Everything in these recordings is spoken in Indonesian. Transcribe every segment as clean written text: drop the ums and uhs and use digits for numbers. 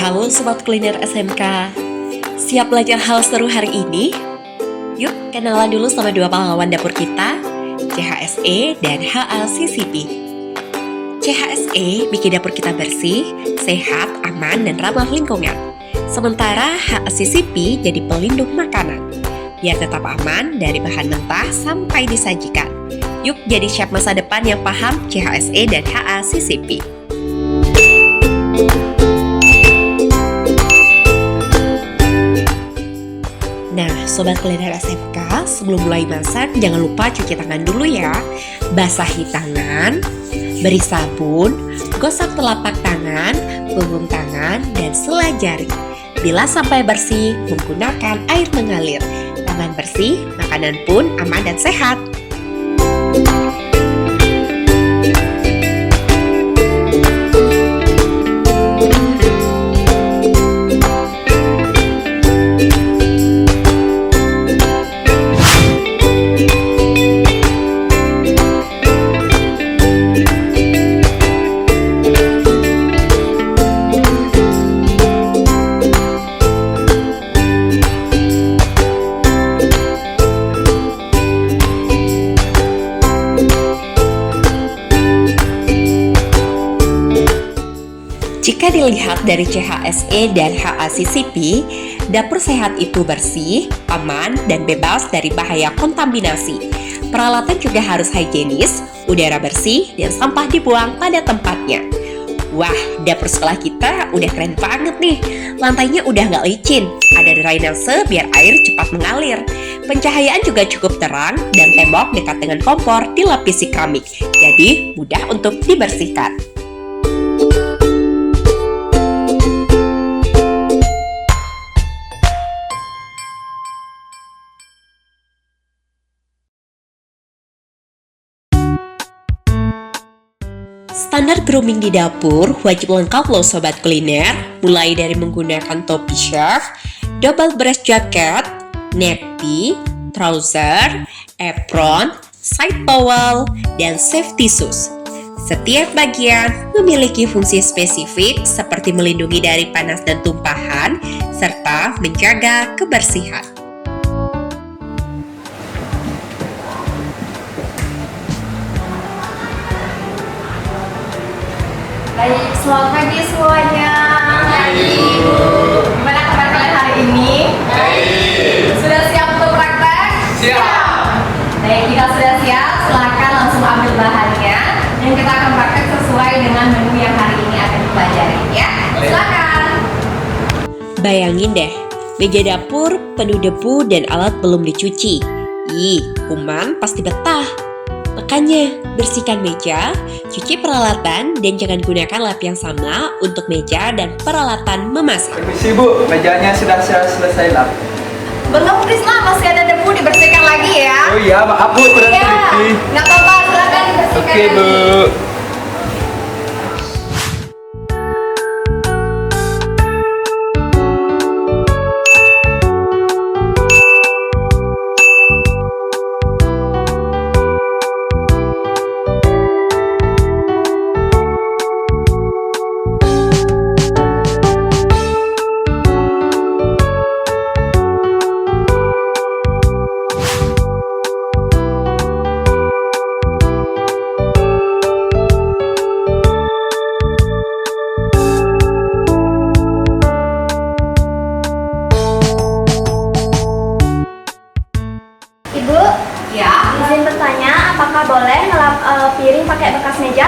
Halo Sobat Kuliner SMK, siap belajar hal seru hari ini? Yuk kenalan dulu sama dua pahlawan dapur kita, CHSE dan HACCP. CHSE bikin dapur kita bersih, sehat, aman, dan ramah lingkungan. Sementara HACCP jadi pelindung makanan, biar tetap aman dari bahan mentah sampai disajikan. Yuk jadi chef masa depan yang paham CHSE dan HACCP. Nah, Sobat Kuliner SMK, sebelum mulai masak, jangan lupa cuci tangan dulu ya. Basahi tangan, beri sabun, gosok telapak tangan, punggung tangan, dan sela jari. Bila sampai bersih, menggunakan air mengalir. Tangan bersih, makanan pun aman dan sehat. Jika dilihat dari CHSE dan HACCP, dapur sehat itu bersih, aman, dan bebas dari bahaya kontaminasi. Peralatan juga harus higienis, udara bersih, dan sampah dibuang pada tempatnya. Wah, dapur sekolah kita udah keren banget nih. Lantainya udah nggak licin, ada drainase biar air cepat mengalir. Pencahayaan juga cukup terang, dan tembok dekat dengan kompor dilapisi keramik, jadi mudah untuk dibersihkan. Standar grooming di dapur wajib lengkap loh Sobat Kuliner, mulai dari menggunakan topi chef, double breast jacket, necktie, trouser, apron, side towel, dan safety shoes. Setiap bagian memiliki fungsi spesifik seperti melindungi dari panas dan tumpahan, serta menjaga kebersihan. Baik, selamat pagi semuanya. Pagi, Ibu. Gimana kabar kalian hari ini? Baik. Sudah siap untuk praktek? Siap. Baik, jika sudah siap, silakan langsung ambil bahannya dan kita akan praktek sesuai dengan menu yang hari ini akan dipelajari ya. Baik. Silakan. Bayangin deh, meja dapur penuh debu dan alat belum dicuci. Ih, kuman pasti betah. Makanya, bersihkan meja, cuci peralatan, dan jangan gunakan lap yang sama untuk meja dan peralatan memasak. Permisi Bu, mejanya sudah saya selesai lap. Belum, Prisla, masih ada debu, dibersihkan lagi ya. Oh iya, maaf Bu, kurang Iya, teliti. nggak apa-apa, silakan dibersihkan Oke lagi. Bu. Ibu, Ya, izin bertanya, apakah boleh ngelap piring pakai bekas meja?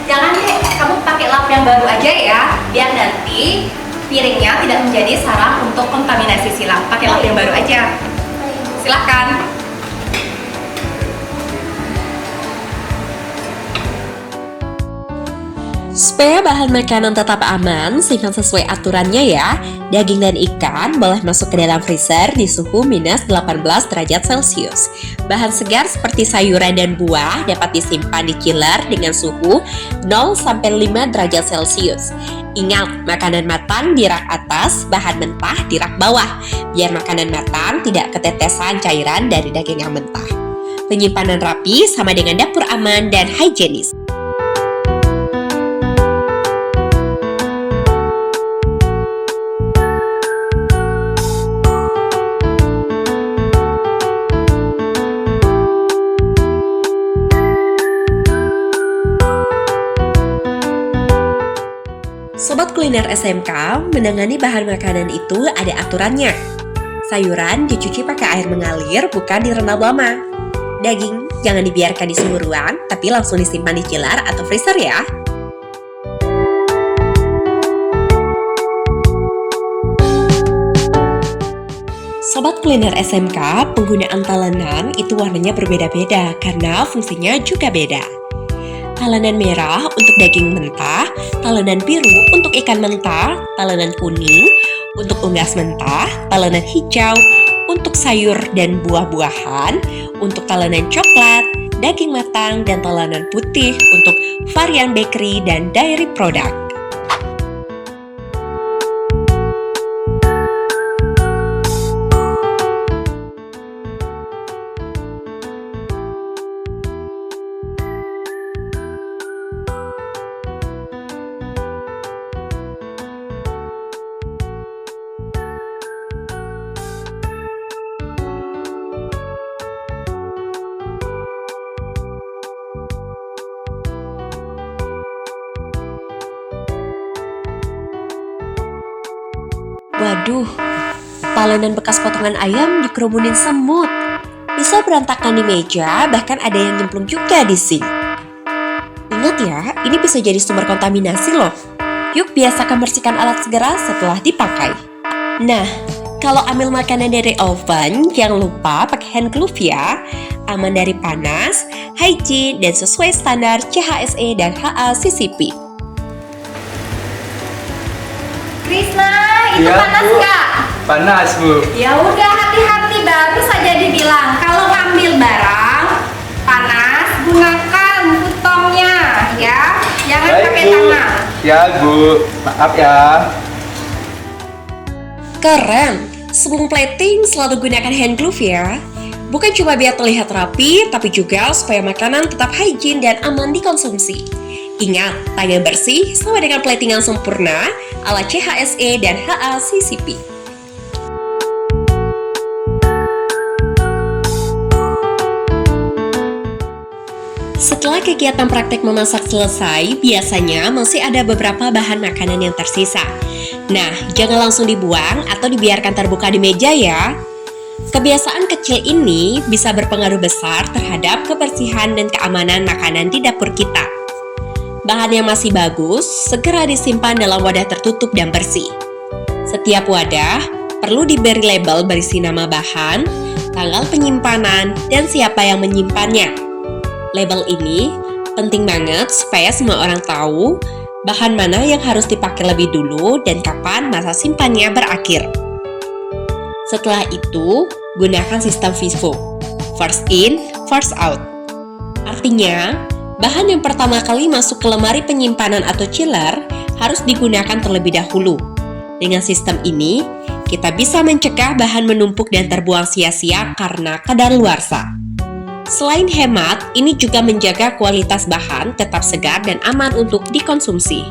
jangan deh, kamu pakai lap yang baru aja ya, biar nanti piringnya tidak menjadi sarang untuk kontaminasi silang. Pakai lap yang baru aja. Silakan. Supaya bahan makanan tetap aman, simpan sesuai aturannya ya. Daging dan ikan boleh masuk ke dalam freezer di suhu minus 18 derajat Celcius. Bahan segar seperti sayuran dan buah dapat disimpan di chiller dengan suhu 0-5 derajat Celcius. Ingat, makanan matang di rak atas, bahan mentah di rak bawah, biar makanan matang tidak ketetesan cairan dari daging yang mentah. Penyimpanan rapi sama dengan dapur aman dan higienis. Sobat kuliner SMK, menangani bahan makanan itu ada aturannya. Sayuran dicuci pakai air mengalir, bukan direndam lama. Daging jangan dibiarkan di suhu ruang, tapi langsung disimpan di chiller atau freezer ya. Sobat kuliner SMK, penggunaan talenan itu warnanya berbeda-beda karena fungsinya juga beda. Talenan merah untuk daging mentah, talenan biru untuk ikan mentah, talenan kuning untuk unggas mentah, talenan hijau untuk sayur dan buah-buahan, untuk talenan coklat, daging matang, dan talenan putih untuk varian bakery dan dairy product. Waduh, talenan bekas potongan ayam dikerumunin semut. Bisa berantakan di meja, bahkan ada yang nyemplung juga di sink. Ingat ya, ini bisa jadi sumber kontaminasi loh. Yuk biasakan bersihkan alat segera setelah dipakai. Nah, kalau ambil makanan dari oven, jangan lupa pakai hand glove ya. Aman dari panas, hygiene, dan sesuai standar CHSE dan HACCP. Krisna, itu Iya, panas Bu. nggak? Panas, Bu. Ya udah, hati-hati, baru saja dibilang kalau ngambil barang panas gunakan futongnya ya, jangan Baik, pakai Bu. tangan. Ya, Bu. Maaf ya. Keren! Sebelum plating selalu gunakan hand glove ya. Bukan cuma biar terlihat rapi, tapi juga supaya makanan tetap hygiene dan aman dikonsumsi. Ingat, tangan bersih sama dengan plating yang sempurna ala CHSE dan HACCP. Setelah kegiatan praktek memasak selesai, biasanya masih ada beberapa bahan makanan yang tersisa. Nah, jangan langsung dibuang atau dibiarkan terbuka di meja ya. Kebiasaan kecil ini bisa berpengaruh besar terhadap kebersihan dan keamanan makanan di dapur kita. Bahan yang masih bagus segera disimpan dalam wadah tertutup dan bersih. Setiap wadah perlu diberi label berisi nama bahan, tanggal penyimpanan, dan siapa yang menyimpannya. Label ini penting banget supaya semua orang tahu bahan mana yang harus dipakai lebih dulu dan kapan masa simpannya berakhir. Setelah itu, gunakan sistem FIFO, first in, first out. Artinya, bahan yang pertama kali masuk ke lemari penyimpanan atau chiller harus digunakan terlebih dahulu. Dengan sistem ini, kita bisa mencegah bahan menumpuk dan terbuang sia-sia karena kadaluarsa. Selain hemat, ini juga menjaga kualitas bahan tetap segar dan aman untuk dikonsumsi.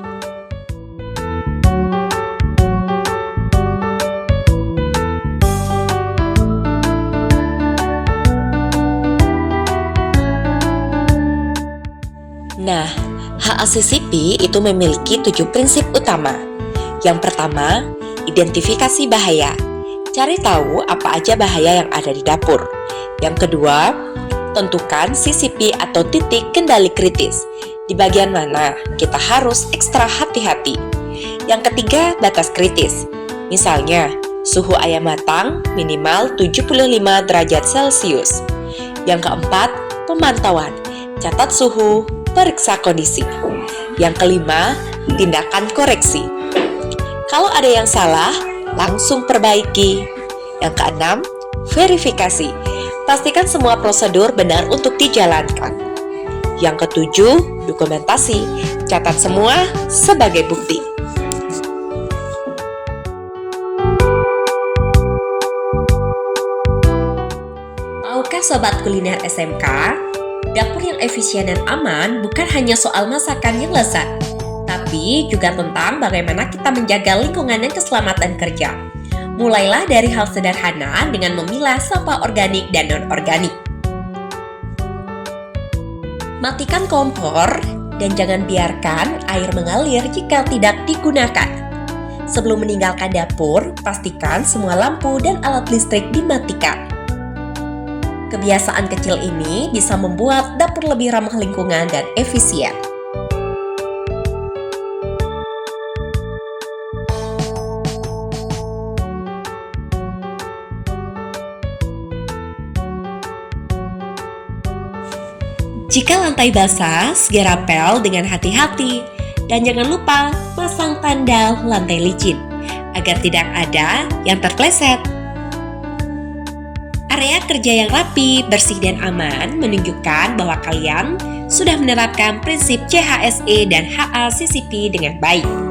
Nah, HACCP itu memiliki 7 prinsip utama. Yang pertama, identifikasi bahaya. Cari tahu apa aja bahaya yang ada di dapur. Yang kedua, tentukan CCP atau titik kendali kritis. Di bagian mana kita harus ekstra hati-hati. Yang ketiga, batas kritis. Misalnya, suhu ayam matang minimal 75 derajat Celcius. Yang keempat, pemantauan. Catat suhu, periksa kondisi. Yang kelima, tindakan koreksi. Kalau ada yang salah, langsung perbaiki. Yang keenam, verifikasi. Pastikan semua prosedur benar untuk dijalankan. Yang ketujuh, dokumentasi. Catat semua sebagai bukti. Tahukah Sobat Kuliner SMK? Dapur yang efisien dan aman bukan hanya soal masakan yang lezat, tapi juga tentang bagaimana kita menjaga lingkungan dan keselamatan kerja. Mulailah dari hal sederhana dengan memilah sampah organik dan non-organik. Matikan kompor Dan jangan biarkan air mengalir jika tidak digunakan. Sebelum meninggalkan dapur, pastikan semua lampu dan alat listrik dimatikan. Kebiasaan kecil ini bisa membuat dapur lebih ramah lingkungan dan efisien. Jika lantai basah, segera pel dengan hati-hati. Dan jangan lupa pasang tanda lantai licin, agar tidak ada yang terpleset. Area kerja yang rapi, bersih, dan aman menunjukkan bahwa kalian sudah menerapkan prinsip CHSE dan HACCP dengan baik.